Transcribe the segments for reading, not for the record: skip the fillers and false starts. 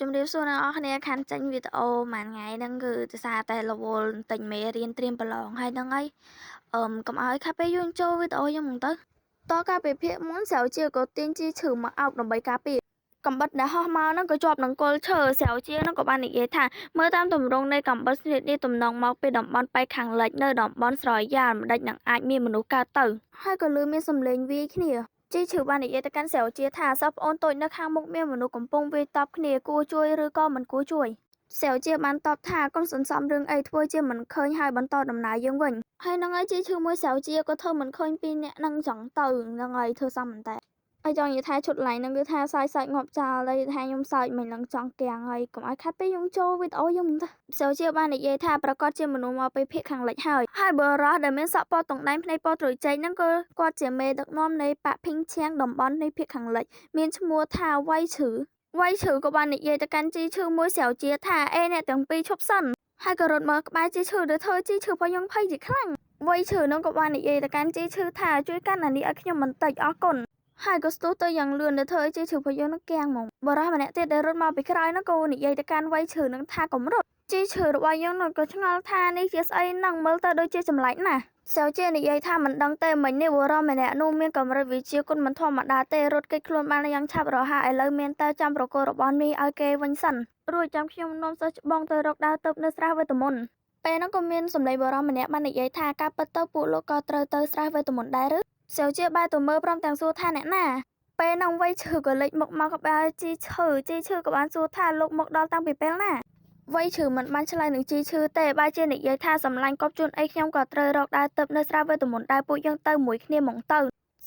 ជំរាបសួរអ្នកនរគ្នាខាន់ចេញវីដេអូមួយថ្ងៃហ្នឹងគឺដោយសារតែរវល់ទិញមេរៀនត្រៀមប្រឡងហើយហ្នឹងហើយកុំឲ្យខាត់ពេលយើងចូលវីដេអូយើងហ្មងទៅតកាលពីភាគមុនស្រាវជាក៏ទាញជីឈឺមកអោបដើម្បីការពារកំបិតដែលហោះមកហ្នឹងក៏ជាប់នឹងគល់ឈើស្រាវជាហ្នឹងក៏បាននិយាយថាមើលតាមទម្រង់នៃកំបិតស្នៀតនេះទំនងមកពីតំបន់ប៉ែកខាងលិចនៅតំបន់ស្រយាលមិនដេចនឹងអាចមានមនុស្សកើតទៅហើយក៏លឺមានសំឡេងវាយគ្នាជីឈឺបាននិយាយទៅកាន់ស្រាវជាថាសិស្សប្អូនតូចនៅខាងមុខមានមនុស្សកំពុងវាយតប់គ្នាគួរជួយឬក៏មិនគួរជួយស្រាវជាបានតបថាកុំសន្សំរឿងអីធ្វើជាមិនឃើញហើយបន្តដំណើរយើងវិញហើយនឹងហើយជីឈឺមួយស្រាវជាក៏ធ្វើមិនឃើញពីអ្នកនឹងចង់ទៅនឹងហើយធ្វើសំមែនតែហើយចង់និយាយថាឈុតឡៃហ្នឹងគឺថាសើចងាប់ចោលហើយថាខ្ញុំសើចមិននឹងចង់កៀងហើយកុំឲ្យខាត់ពេលខ្ញុំចូលវីដេអូខ្ញុំទៅស្រាវជាបាននិយាយថាប្រកាសជាមនុស្សមកពីភូមិខាងលិចហើយបរោះដែលមានសក់ពណ៌តុងដែងភ្នែកពណ៌ត្រួយចេកហ្នឹងគឺគាត់ជាមេដឹកនាំនៃបកភីងឈៀងតំបន់នៃភូមិខាងលិចមានឈ្មោះថាវ៉ៃឈឺក៏បាននិយាយទៅកាន់ជីឈឺមួយស្រាវជាថាអេអ្នកទាំងពីរឈប់សិនហើយក៏រត់មកក្បែរជីឈឺទៅធ្វើជីឈឺរបស់យើងភ័យជាខ្លាំងវ៉ៃឈឺហ្នឹងក៏បាននិយាយទៅកាន់ជីឈឺថាជួយកាន់អានេះឲ្យខ្ញុំបន្តិចអរគុណហើយក៏ស្ទុះទៅយ៉ាងលឿនទៅធ្វើឲ្យជីឈឺរបស់យើងនឹងកៀងហ្មងបរិះម្នាក់ទៀតដែលរត់មកពីក្រោយហ្នឹងក៏និយាយទៅកាន់វ៉ៃឈឺនឹងថាកុំរត់ជីឈឺរបស់យើងនោះក៏ឆ្ងល់ថានេះជាស្អីហ្នឹងមើលទៅដូចជាចម្លែកណាស់ស្រាវជានិយាយថាមិនដឹងទេមិញនេះបរិះម្នាក់នោះមានកម្រិតវិជ្ជាគុណមិនធម្មតាទេរត់គេចខ្លួនបានយ៉ាងឆាប់រហ័សឥឡូវមានតែចាំប្រកួតរបស់នេះឲ្យគេវិញសិនរួចចាំខ្ញុំនាំសិស្សច្បងទៅរកដើរទៅនៅស្រះវេទមន្តពេលហ្នឹងក៏មានសម្លេងបរិះម្នាក់បាននិយាយថាការពិតទៅពួកលោកក៏ត្រូវទៅស្រះវេទមន្តដែរឬស្រាវជាបែរទៅមើលព្រមទាំងសួរថាអ្នកណាពេលហ្នឹងវ៉ៃឈឺក៏លេចមុខមកក្បែរជីឈឺក៏បានសួរថាលោកមកដល់តាំងពីពេលណាវ៉ៃឈឺមិនបានឆ្លើយនឹងជីឈឺទេបើជានិយាយថាសម្លាញ់កប់ជូនអីខ្ញុំក៏ត្រូវរកដើរទៅនៅស្រះវេទមន្តដែរពួកយើងទៅមួយគ្នាហ្មងទៅ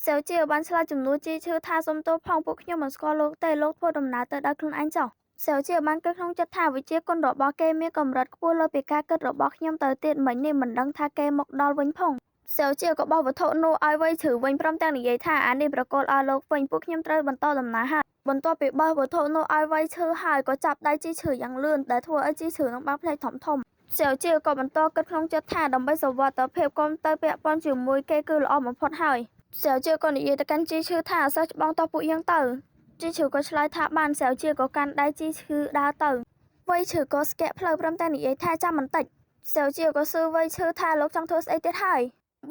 ស្រាវជាបានឆ្លើយចំនួនជីឈឺថាសុំទោសផងពួកខ្ញុំមិនស្គាល់លោកទេលោកធ្វើដំណើរទៅដល់ខ្លួនឯងចុះស្រាវជាបានគិតក្នុងចិត្តថាវិជាគុណរបស់គេមានកម្រិតខ្ពស់លើពីការគិតរបស់ខ្ញុំទៅទៀតមិញនេះមិនដឹងថាគេមកដល់វិញផងស្រាវជាក៏បោះវត្ថុនោះឲ្យវ៉ៃឈឺវិញព្រមទាំងនិយាយថាអានេះប្រកល់ឲ្យលោកវិញពួកខ្ញុំត្រូវបន្តដំណើរហើយបន្ទាប់ពីបោះវត្ថុនោះឲ្យវ៉ៃឈឺហើយក៏ចាប់ដៃជីឈឺយ៉ាងលឿនដែលធ្វើឲ្យជីឈឺនឹងបាក់ភ្នែកធំស្រាវជាក៏បន្តគិតក្នុងចិត្តថាដើម្បីសុវត្ថិភាពកុំទៅពាក់ព័ន្ធជាមួយគេគឺល្អបំផុតហើយស្រាវជាក៏និយាយទៅកាន់ជីឈឺថាសិស្សច្បងតោះពួកយើងទៅជីឈឺក៏ឆ្លើយថាបានស្រាវជាក៏កាន់ដៃជីឈឺដើរទៅវ៉ៃឈឺក៏ស្គាក់ផ្លូវព្រមទាំងនិយាយថាចាំបន្តិចស្រាវជាក៏សួរវ៉ៃឈឺថាលោកចង់ធ្វើស្អីទៀតហើ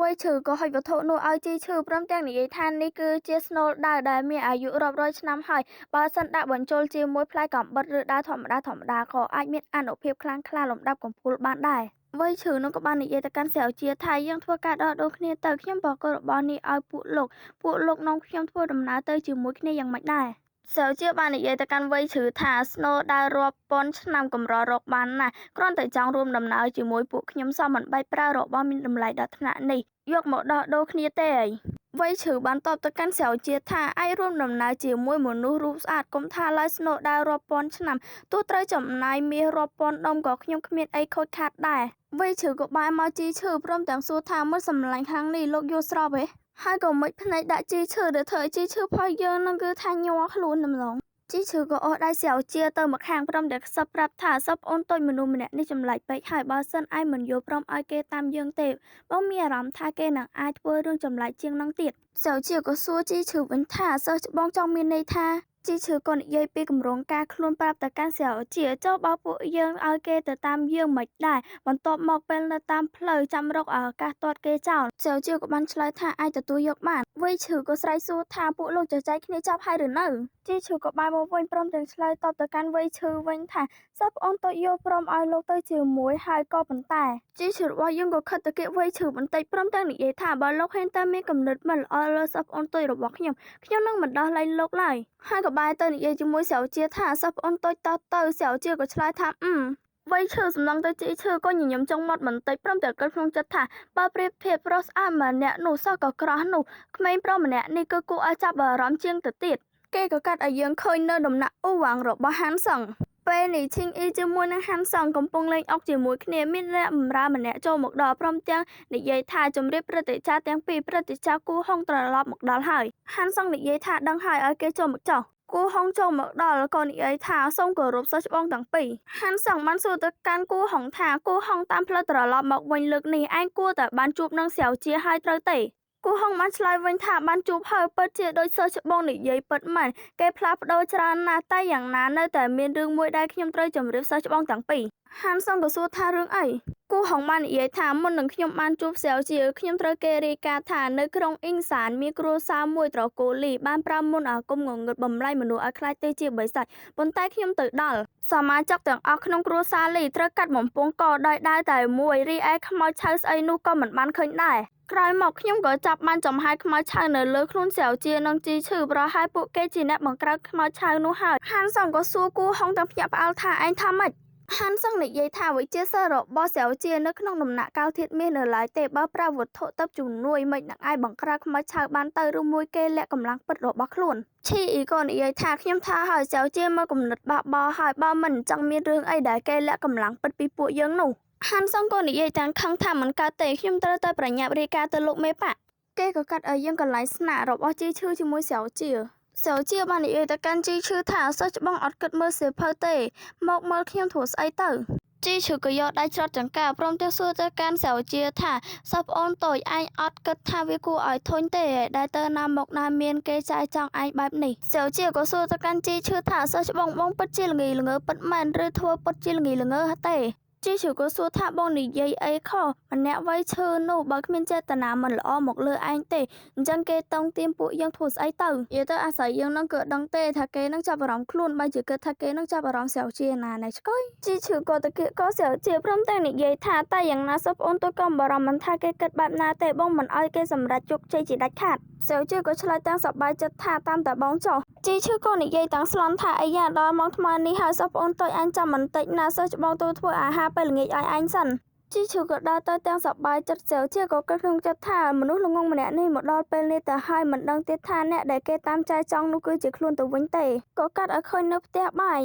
យវ៉ៃឈឺក៏ហុចវត្ថុនោះឲ្យជីឈឺព្រមទាំងនិយាយថានេះគឺជាស្នូលដាវដែលមានអាយុរាប់រយឆ្នាំហើយបើសិនដាក់បញ្ចូលជាមួយផ្លែកំបិតឬដាវធម្មតាក៏អាចមានអានុភាពខ្លាំងក្លាលំដាប់កំពូលបានដែរវ៉ៃឈឺនោះក៏បាននិយាយទៅកាន់ស្រាវជាថាយើងធ្វើការដោះដូរគ្នាទៅខ្ញុំប្រកល់របស់នេះឲ្យពួកលោកនាំខ្ញុំធ្វើដំណើរទៅជាមួយគ្នាយ៉ាងម៉េចដែរស្រាវជាបាននិយាយទៅកាន់វ៉ៃឈឺថាស្នូលដាវរាប់ពាន់ឆ្នាំកម្ររកបានណាស់គ្រាន់តែចង់រួមដំណើរជាមួយពួកខ្ញុំសោះមិនបាច់ប្រើរបស់មានតម្លៃដល់ថ្នាក់នេះយកមកដោះដូរគ្នាទេអីវ៉ៃឈឺបានតបទៅកាន់ស្រាវជាថាអាចរួមដំណើរជាមួយមនុស្សរូបស្អាតកុំថាឡើយស្នូលដាវរាប់ពាន់ឆ្នាំទោះត្រូវចំណាយមាសរាប់ពាន់ដុំក៏ខ្ញុំគ្មានអីខូចខាតដែរវ៉ៃឈឺក៏បែរមកជីឈឺព្រមទាំងសួរថាមើលសម្លាញ់ខាងនេះលោកយល់ស្របទេហើយក៏មិនភ្នែកដាក់ជីឈឺដែលធ្វើឲ្យជីឈឺផុសយើងនឹងគឺថាញ័រខ្លួនម្លងជីឈឺក៏អស់ដៃស្រាវជាទៅម្ខាងព្រមទាំងខ្សឹបប្រាប់ថាសិស្សប្អូនតូចមនុស្សម្នាក់នេះចម្លែកពេកហើយបើសិនឯងមិនយល់ព្រមឲ្យគេតាមយើងទេបងមានអារម្មណ៍ថាគេនឹងអាចធ្វើរឿងចម្លែកជាងនឹងទៀតស្រាវជាក៏សួរជីឈឺវិញថាសិស្សច្បងចង់មានន័យថាជីឈឺក៏និយាយពីគម្រោងការខ្លួនប្រាប់ទៅកាន់ស្រាវជាចុះបើពួកយើងឲ្យគេទៅតាមយើងមិនដែរបន្ទាប់មកពេលនៅតាមផ្លូវចាំរកឱកាសទាត់គេចោលស្រាវជាក៏បានឆ្លើយថាអាចទទួលយកបានវ៉ៃឈឺក៏ស្រែកសួរថាពួកលោកចែកគ្នាចាប់ហើយឬនៅជីឈឺក៏បែរមកវិញព្រមទាំងឆ្លើយតបទៅកាន់វ៉ៃឈឺវិញថាសិស្សប្អូនតូចយល់ព្រមឲ្យលោកទៅជាមួយហើយក៏ប៉ុន្តែជីឈឺរបស់យើងក៏ខិតទៅគៀកវ៉ៃឈឺបន្តិចព្រមទាំងនិយាយថាបើលោកហ៊ានតែមានគំនិតមិនល្អលើសិស្សប្អូនតូចរបស់ខ្ញុំនឹងមិនដោះលែងលោកឡើយហើយក៏បែរទៅនិយាយជាមួយស្រាវជាថាសិស្សប្អូនតូចតោះទៅស្រាវជាក៏ឆ្លើយថាវ៉ៃឈឺសំឡងទៅជីឈឺក៏ញញឹមចង់មាត់បន្តិចព្រមទាំងគិតក្នុងចិត្តថាបើប្រៀបធៀបប្រុសស្អាតម្នាក់នោះសោះក៏ក្រោះនោះក្មេងប្រុសម្នាក់នេះគឺគួរឲ្យចាប់អារម្មណ៍ជាងទៅទៀតគេក៏កាត់ឲ្យយើងឃើញនៅដំណាក់អ៊ូវ៉ាងរបស់ហានសឹងពេលនេះឈីងអ៊ីជាមួយនឹងហានសឹងកំពុងលេងអុកជាមួយគ្នាមានអ្នកបម្រើម្នាក់ចូលមកដល់ព្រមទាំងនិយាយថាជំរាបព្រឹទ្ធាចារ្យទាំងពីរព្រឹទ្ធាចារ្យគូហុងត្រឡប់មកដល់ហើយហានសឹងនិយាយថាដឹងហើយឲ្យគេចូលមកចុះគូហុងចូលមកដល់ក៏និយាយថាសូមគោរពសិស្សច្បងទាំងពីរហានសឹងបានសួរទៅកាន់គូហុងថាគូហុងតាមផ្លូវត្រឡប់មកវិញលើកនេះឯងគួរតែបានជួបនឹងស្រាវជាហើយត្រូវទេគ គូហុងបានឆ្លើយវិញថាបានជួបហើយពិតជាដូចសិស្សច្បងនិយាយពិតមែនគេផ្លាស់ប្ដូរច្រើនណាស់តែយ៉ាងណានៅតែមានរឿងមួយដែលខ្ញុំត្រូវជម្រាបសិស្សច្បងទាំងពីរហានសុងក៏សួរថារឿងអីគូហុងបាននិយាយថាមុននឹងខ្ញុំបានជួបសែវជាខ្ញុំត្រូវគេរាយការណ៍ថានៅក្រុងអ៊ីងសានមានគ្រួសារមួយត្រកូលលីបានប្រើមន្តអាគមងងឹតបំលែងមនុស្សឲ្យខ្លាចទៅជាបិសាចប៉ុន្តែខ្ញុំទៅដល់សមាជិកទាំងអស់ក្នុងគ្រួសារលីត្រូវកាត់បំពង់កដោយដាវតែមួយរីឯខ្មោចឆៅស្អីនោះក៏មិនបានឃើញដែរក្រោយមកខ្ញុំក៏ចាប់បានចំហាយខ្មោចឆៅនៅលើខ្លួនសែវជានិងជីឈឺប្រហែលពួកគេជាអ្នកបង្ក្រាបខ្មោចឆៅនោះហើយហានសុងក៏សួរគូហុងទាំងភ្ញាក់ផ្អើលថាឯងថាម៉េចហានសុងនិយាយថាវិជាសាស្ត្ររបស់សែវជានៅក្នុងដំណាក់កាលធាតុមាសនៅឡើយទេបើប្រើវត្ថុទឹកជំនួយមិននឹងអាចបង្ក្រាបខ្មោចឆៅបានទៅឬមួយគេលាក់កម្លាំងពិតរបស់ខ្លួនឈីអ៊ីក៏និយាយថាខ្ញុំថាហើយសែវជាមកកំណត់បាក់បោហើយបើមិនអញ្ចឹងមានរឿងអីដែលគេលាក់កម្លាំងពិតពីពួកយើងនោះហានសុងក៏និយាយទាំងខឹងថាមិនកើតទេខ្ញុំត្រូវតែប្រញាប់រាយការណ៍ទៅលោកមេប៉ាគេក៏កាត់ឲ្យយើងកន្លែងស្នាក់របស់ជីឈឺជាមួយសែវជាបាននិយាយទៅកាន់ជីឈឺថាសិស្សច្បងអត់គិតមើលសៀវភៅទេមកមើលខ្ញុំធ្វើស្អីទៅជីឈឺក៏យកដៃច្រត់ចង្កាព្រមទាំងសួរទៅកាន់សែវជាថាសិស្សប្អូនតូចឯងអត់គិតថាវាគួរឲ្យធុញទេដែលទៅណាមកណាមានគេចាយចង់ឯងបែបនេះសែវជាក៏សួរទៅកាន់ជីឈឺថាសិស្សច្បងបងពិតជាល្ងីល្ងើពិតមែនឬធ្វើពិតជាល្ងីល្ងើទេជីឈឺក៏សួរថាបងនិយាយអីខុសម្នាក់វ័យឈឺនោះបើគ្មានចេតនាមិនល្អមកលើឯងទេអញ្ចឹងគេតង់ទាមពួកយើងធ្វើស្អីទៅនិយាយទៅអាស្រ័យយើងនឹងក៏ដឹងទេថាគេនឹងចាប់អារម្មណ៍ខ្លួនបើជាគិតថាគេនឹងចាប់អារម្មណ៍សែវជាណាណែឆ្កុយជីឈឺក៏ទៅគៀកក៏សែវជាព្រមទាំងនិយាយថាតែយ៉ាងណាសិស្សប្អូនtôiក៏បារម្ភមិនថាគេគិតបែបណាទេបងមិនអោយគេសម្រេចជោគជ័យជាដាច់ខាតសែវជាក៏ឆ្លើយទាំងសប្បាយចិត្តថាតាមតែបងចុះជីឈឺក៏និយាយទាំងស្លន់ថាអាយ៉ាដល់ម៉ោងថ្មនេះហើយសិស្សប្អូនtôiអញចាំបន្តិចណាសិស្សច្បងtôiធ្វើអាហារពេលល្ងាចឲ្យអញសិនជីឈឺក៏ដើរទៅទាំងសប្បាយចិត្តសែវជាក៏គិតក្នុងចិត្តថាមនុស្សល្ងងម្នាក់នេះមកដល់ពេលនេះទៅហើយមិនដឹងទៀតថាអ្នកដែលគេតាមចែចង់នោះគឺជាខ្លួនទៅវិញទេក៏កាត់ឲ្យឃើញនៅផ្ទះបាយ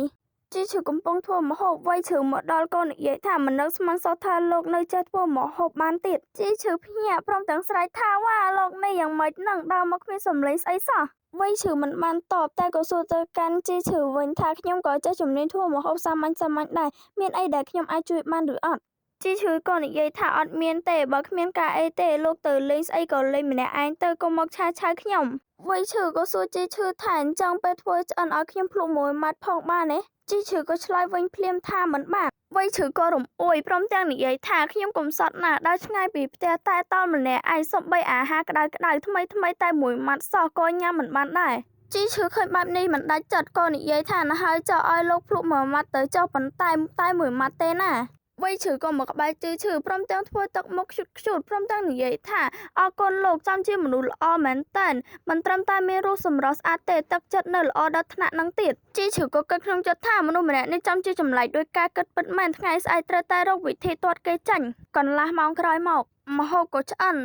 ជីឈឺកំពុងធ្វើម្ហូបវ័យឈឺមកដល់ក៏និយាយថាមិននឹកស្មានសោះថាលោកនៅចេះធ្វើម្ហូបបានទៀតជីឈឺភ្ញាក់ព្រមទាំងស្រែកថាវ៉ាលោកនេះយ៉ាងម៉េចនឹងដើរមកគ្មានសម្លេងស្អីសោះវ័យឈឺមិនបានតបតែក៏សួរទៅកាន់ជីឈឺវិញថាខ្ញុំក៏ចេះជំនាញធ្វើម្ហូបសាមញ្ញដែរមានអីដែលខ្ញុំអាចជួយបានឬអត់ជីឈឺក៏និយាយថាអត់មានទេបើគ្មានការអីទេលោកទៅលេងស្អីក៏លេងម្នាក់ឯងទៅកុំមកឆាឆៅខ្ញុំវ័យឈឺក៏សួរជីឈឺថាអញ្ចឹងពេលធ្វើឆ្អិនឲ្យខ្ញុំភ្លក់មួយម៉ាត់ផងបានទេជីឈឺក៏ឆ្លើយវិញភ្លាមថាមិនបានវ័យឈឺក៏រំអួយព្រមទាំងនិយាយថាខ្ញុំកំសត់ណាស់ដើរឆ្ងាយពីផ្ទះតែតល់ម្នាក់ឯងសំបីអាហារក្តៅថ្មីតែមួយម៉ាត់សោះក៏ញ៉ាំមិនបានដែរជីឈឺឃើញបែបនេះមិនដាច់ចិត្តក៏និយាយថាណាហើយចោលឲ្យលោកភ្លក់មួយម៉ាត់ទៅចោលប៉ុន្តែមួយម៉ាត់ទេណាវ័យឈឺក៏មកក្បែរជីឈឺព្រមទាំងធ្វើទឹកមុខខ្ជូតព្រមទាំងនិយាយថាអរគុណលោកចាំជាមនុស្សល្អមែនតើមិនត្រឹមតែមានរូបសម្រស់ស្អាតទេទឹកចិត្តនៅល្អដល់ថ្នាក់នឹងទៀតជីឈឺក៏គិតក្នុងចិត្តថាមនុស្សម្នាក់នេះចាំជាចម្លែកដោយការគិតពិតមែនថ្ងៃស្អែកត្រូវតែរកវិធីទាត់គេចាញ់កន្លះម៉ោងក្រោយមកម្ហូបក៏ឆ្អិន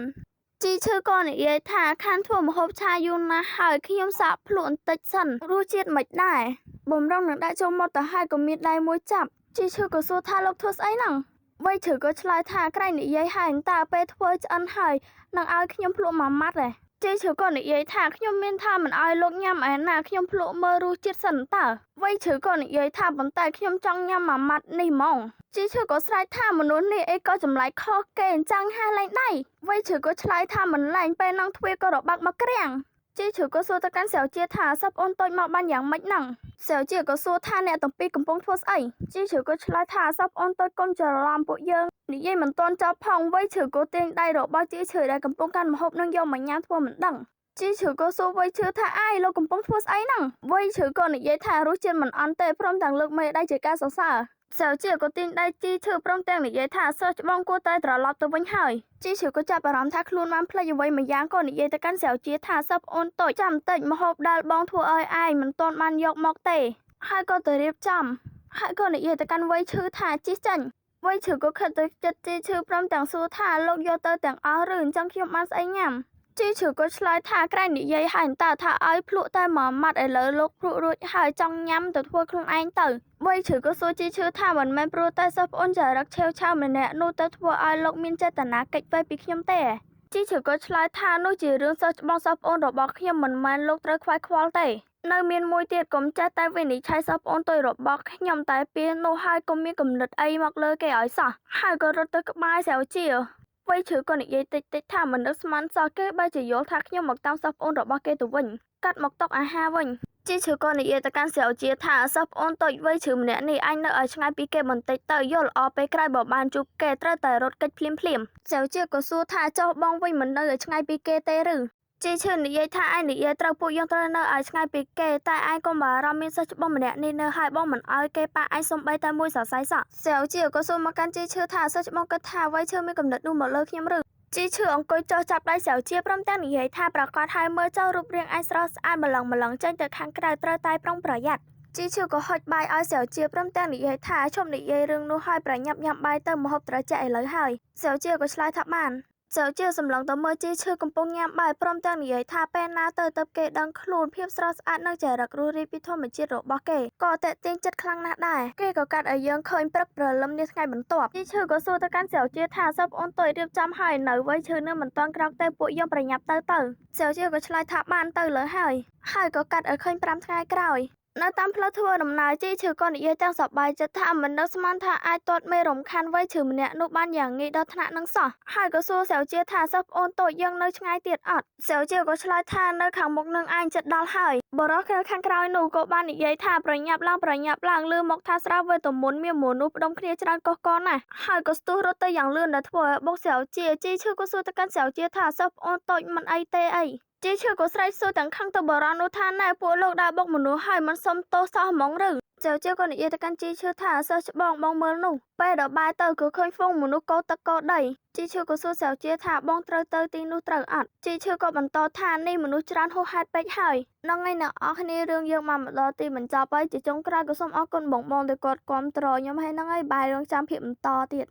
ជីឈឺក៏និយាយថាខានធ្វើម្ហូបឆាយូរណាស់ហើយខ្ញុំសាកភ្លក់បន្តិចសិនរសជាតិមិនដែរបំរុងនឹងដាក់ចូលមកទៅហើយក៏មានដៃមួយចាប់ជីឈឺក៏សួរថាលោកធ្វើស្អីហ្នឹងវ័យឈឺក៏ឆ្លើយថាក្រែងនិយាយហើយតើពេលធ្វើឆ្អិនហើយនឹងឲ្យខ្ញុំភ្លក់មួយម៉ាត់ទេជីឈឺក៏និយាយថាខ្ញុំមានថាមិនឲ្យលោកញ៉ាំឯណាខ្ញុំភ្លក់មើលរសជាតិសិនតើវ័យឈឺក៏និយាយថាប៉ុន្តែខ្ញុំចង់ញ៉ាំមួយម៉ាត់នេះហ្មងជីឈឺក៏ស្រែកថាមនុស្សនេះអីក៏ចម្លែកខុសគេអញ្ចឹងហាលែងដៃវ័យឈឺក៏ឆ្លើយថាមិនលែងពេលនឹងទ្វារក៏របាក់មកក្រាំងជីឈឺក៏សួរទៅកាន់សែវជាថាសិស្សប្អូនតូចមកបានយ៉ាងម៉េចហ្នឹងសែវជាក៏សួរថាអ្នកទាំងពីរកំពុងធ្វើស្អីជីឈឺក៏ឆ្លើយថាសិស្សប្អូនតូចកុំច្រឡំពួកយើងនិយាយមិនទាន់ចប់ផងវ័យឈឺក៏ទាញដៃរបស់ជីឈឺដែលកំពុងកាន់ម្ហូបនឹងយកមកញ៉ាំធ្វើមិនដឹងជីឈឺក៏សួរវ័យឈឺថាអាយលោកកំពុងធ្វើស្អីហ្នឹងវ័យឈឺក៏និយាយថារសជាតិមិនអន់ទេព្រមទាំងលើកមេដៃជាការសរសើរសែវជាក៏ទាញដៃជីឈឺព្រមទាំងនិយាយថាសិស្សច្បងគួរតែត្រឡប់ទៅវិញហើយជីឈឺក៏ចាប់អារម្មណ៍ថាខ្លួនបានភ្លេចអ្វីមួយយ៉ាងក៏និយាយទៅកាន់សែវជាថាសិស្សប្អូនតូចចាំតិចម្ហូបដែលបងធ្វើឲ្យឯងមិនទាន់បានយកមកទេហើយក៏ទៅរៀបចំហើយក៏និយាយទៅកាន់វ័យឈឺថាជីចាញ់វ័យឈឺក៏ខិតទៅចិត្តជីឈឺព្រមទាំងសួរថាលោកយកទៅទាំងអស់ឬអញ្ចឹងខ្ញុំបានស្អីញ៉ាំជីឈឺក៏ឆ្លើយថាក្រែងនិយាយហើយតើថាឲ្យភ្លក់តែមួយម៉ាត់ឥឡូវលោកភ្លក់រួចហើយចង់ញ៉ាំទៅធ្វើខ្លួនឯងទៅវ័យឈឺក៏សួរជីឈឺថាមិនមែនព្រោះតែសិស្សប្អូនចរិតឆេវឆាវម្នាក់នោះទៅធ្វើឲ្យលោកមានចេតនាកិច្ចវេពីខ្ញុំទេជីឈឺក៏ឆ្លើយថានោះជារឿងសិស្សច្បងសិស្សប្អូនរបស់ខ្ញុំមិនមែនលោកត្រូវខ្វាយខ្វល់ទេនៅមានមួយទៀតកុំចេះតែវិនិច្ឆ័យសិស្សប្អូនតូចរបស់ខ្ញុំតែពេលនោះហើយកុំមានគំនិតអីមកលើគេឲ្យសោះហើយក៏រត់ទៅក្បែរសែវជា វ័យឈឺក៏និយាយតិចៗថាមិននឹកស្មានសោះគេបែរជាយល់ថាខ្ញុំមកតាមសិស្សប្អូនរបស់គេទៅវិញកាត់មកតុអាហារវិញជីឈឺក៏និយាយទៅកាន់សៀវជាថាសិស្សប្អូនតូចវ័យឈឺម្នាក់នេះអញនៅឲ្យឆ្ងាយពីគេបន្តិចទៅយល់ល្អពេលក្រោយបើបានជួបគេត្រូវតែរត់គេចភ្លាមសៀវជាក៏សួរថាចុះបងវិញមិននៅឲ្យឆ្ងាយពីគេទេឬជីឈឺនិយាយថាឯងនិយាយត្រូវពួកយើងត្រូវនៅឲ្យឆ្ងាយពីគេតែឯងកុំបារម្ភមានសិស្សច្បងម្នាក់នេះនៅហើយបងមិនឲ្យគេប៉ះឯងសំបីតែមួយសរសៃសោះសៀវជាក៏សួរមកកាន់ជីឈឺថាសិស្សច្បងគិតថាវ័យឈឺមានកំណត់នោះមកលើខ្ញុំឬជីឈឺអង្គុយចុះចាប់ដៃសៀវជាព្រមទាំងនិយាយថាប្រកាសហើយមើលចុះរូបរាងឯងស្រស់ស្អាតម្លឹងចេញទៅខាងក្រៅត្រូវតែប្រុងប្រយ័ត្នជីឈឺក៏ហុចបាយឲ្យសៀវជាព្រមទាំងនិយាយថាឈប់និយាយរឿងនោះហើយប្រញាប់ញ៉ាំបាយទៅម្ហូបត្រជាក់ឥឡូវហើយសៀវជាក៏ឆ្លើយថាបានសៀវជាសម្លឹងទៅមើលជីឈឺកំពុងញ៉ាំបាយព្រមទាំងនិយាយថាពេលណាទៅគេដឹងខ្លួនភាពស្រស់ស្អាតនិងចរិតរស់រាយពីធម្មជាតិរបស់គេក៏តេទៀងចិត្តខ្លាំងណាស់ដែរគេក៏កាត់ឲ្យយើងឃើញព្រឹកព្រលឹមនាថ្ងៃបន្ទាប់ជីឈឺក៏សួរទៅកាន់សៀវជាថាសិស្សប្អូនតូចរៀបចំហើយនៅវ័យឈឺនឹងមិនតាន់ក្រោកទេពួកយើងប្រញាប់ទៅសៀវជាក៏ឆ្លើយថាបានទៅលើហើយក៏កាត់ឲ្យឃើញ5ថ្ងៃក្រោយនៅតាមផ្លូវធ្វើដំណើរជីឈឺក៏និយាយទាំងសប្បាយចិត្តថាមិននឹកស្មានថាអាចទាត់មេរំខានវ័យឈឺម្នាក់នោះបានយ៉ាងងាយដល់ថ្នាក់នឹងសោះហើយក៏សួរសៀវជាថាសិស្សប្អូនតូចយើងនៅឆ្ងាយទៀតអត់សៀវជាក៏ឆ្លើយថានៅខាងមុខនឹងឯងចិត្តដល់ហើយបរិសុទ្ធខាងក្រោយនោះក៏បាននិយាយថាប្រញាប់ឡើងលឺមកថាស្រាវវេទមន្តមានមនុស្សផ្ដុំគ្នាច្រើនកុះកណាស់ហើយក៏ស្ទុះរត់ទៅយ៉ាងលឿនដែលធ្វើឲ្យបុកសៀវជាជីឈឺក៏សួរទៅកាន់សៀវជាថាសិស្សប្អូនតូចមិនអីទេអីជីឈឺក៏ស្រែកសួរទាំងខឹងទៅបរិសុទ្ធនោះថាណែពួកលោកដើរបុកមនុស្សហើយមិនសុំទោសសោះហ្មងឬសៀវជាក៏និយាយទៅកាន់ជីឈឺថាសិស្សច្បងមើលនោះពេលដល់បាយទៅក៏ឃើញហ្វូងមនុស្សកោទឹកកោដីជីឈឺក៏សួរសៀវជាថាបងត្រូវទៅទីនោះត្រូវអត់ជីឈឺក៏បន្តថានេះមនុស្សច្រើនហួសហេតុពេកហើយនឹងឯអ្នកអស់គ្នារឿងយើងមកដល់ទីបញ្ចប់ហើយជាចុងក្រោយក៏សូមអរគុណបងដែលគាត់គាំទ្រខ្ញុំហើយនឹងឯបាយរងចាំភាពបន្តទៀត